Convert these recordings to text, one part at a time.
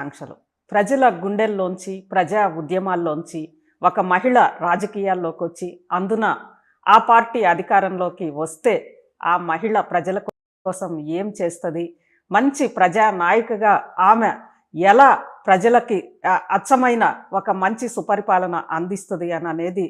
ఆకాంక్షలు ప్రజల గుండెల్లోంచి ప్రజా ఉద్యమాల్లోంచి ఒక మహిళ రాజకీయాల్లోకి వచ్చి అందున ఆ పార్టీ అధికారంలోకి వస్తే ఆ మహిళ ప్రజల కోసం ఏం చేస్తుంది, మంచి ప్రజా నాయకగా ఆమె ఎలా ప్రజలకి అచ్చమైన ఒక మంచి సుపరిపాలన అందిస్తుంది అనేది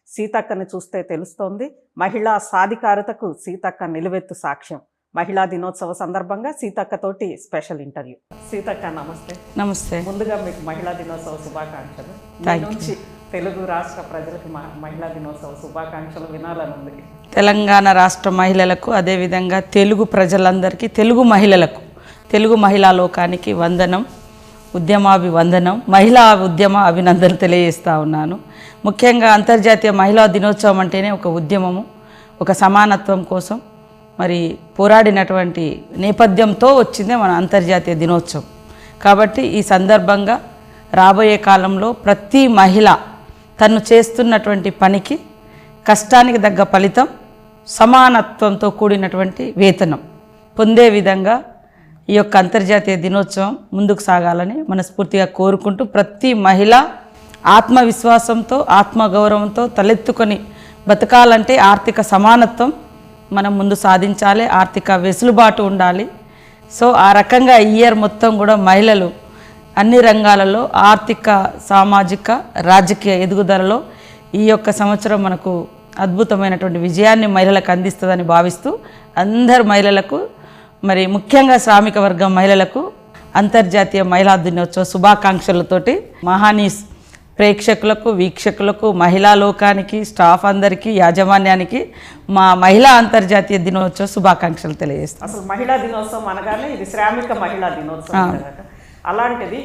సీతక్కని చూస్తే తెలుస్తోంది. మహిళా సాధికారతకు సీతక్క నిలువెత్తు సాక్ష్యం. మహిళా దినోత్సవ సందర్భంగా సీతక్కతోటి స్పెషల్ ఇంటర్వ్యూ. సీతక్క నమస్తే. నమస్తే. ముందుగా మీకు మహిళా దినోత్సవ శుభాకాంక్షలు. నుంచి తెలుగు రాష్ట్ర ప్రజలకు మహిళా దినోత్సవ శుభాకాంక్షలు వినాలని ఉంది. తెలంగాణ రాష్ట్ర మహిళలకు, అదేవిధంగా తెలుగు ప్రజలందరికీ, తెలుగు మహిళలకు, తెలుగు మహిళా లోకానికి వందనం, ఉద్యమాభివందనం, మహిళా ఉద్యమ అభినందనలు తెలియజేస్తూ ఉన్నాను. ముఖ్యంగా అంతర్జాతీయ మహిళా దినోత్సవం అంటేనే ఒక ఉద్యమము, ఒక సమానత్వం కోసం మరి పోరాడినటువంటి నేపథ్యంతో వచ్చిందే మన అంతర్జాతీయ దినోత్సవం. కాబట్టి ఈ సందర్భంగా రాబోయే కాలంలో ప్రతి మహిళ తను చేస్తున్నటువంటి పనికి కష్టానికి తగ్గ ఫలితం, సమానత్వంతో కూడినటువంటి వేతనం పొందే విధంగా ఈ యొక్క అంతర్జాతీయ దినోత్సవం ముందుకు సాగాలని మనస్ఫూర్తిగా కోరుకుంటూ, ప్రతి మహిళ ఆత్మవిశ్వాసంతో, ఆత్మగౌరవంతో తలెత్తుకొని బతకాలంటే ఆర్థిక సమానత్వం మనం ముందు సాధించాలి, ఆర్థిక వెసులుబాటు ఉండాలి. సో ఆ రకంగా ఈ ఇయర్ మొత్తం కూడా మహిళలు అన్ని రంగాలలో ఆర్థిక, సామాజిక, రాజకీయ ఎదుగుదలలో ఈ యొక్క సంవత్సరం మనకు అద్భుతమైనటువంటి విజయాన్ని మహిళలకు అందిస్తుందని భావిస్తూ, అందరు మహిళలకు, మరి ముఖ్యంగా శ్రామిక వర్గం మహిళలకు అంతర్జాతీయ మహిళా దినోత్సవ శుభాకాంక్షలతోటి మహానీస్ ప్రేక్షకులకు, వీక్షకులకు, మహిళా లోకానికి, స్టాఫ్ అందరికీ, యాజమాన్యానికి మా మహిళా అంతర్జాతీయ దినోత్సవ శుభాకాంక్షలు తెలియజేస్తాం. అసలు మహిళా దినోత్సవం అనగానే ఇది శ్రామిక మహిళా దినోత్సవం. అలాంటిది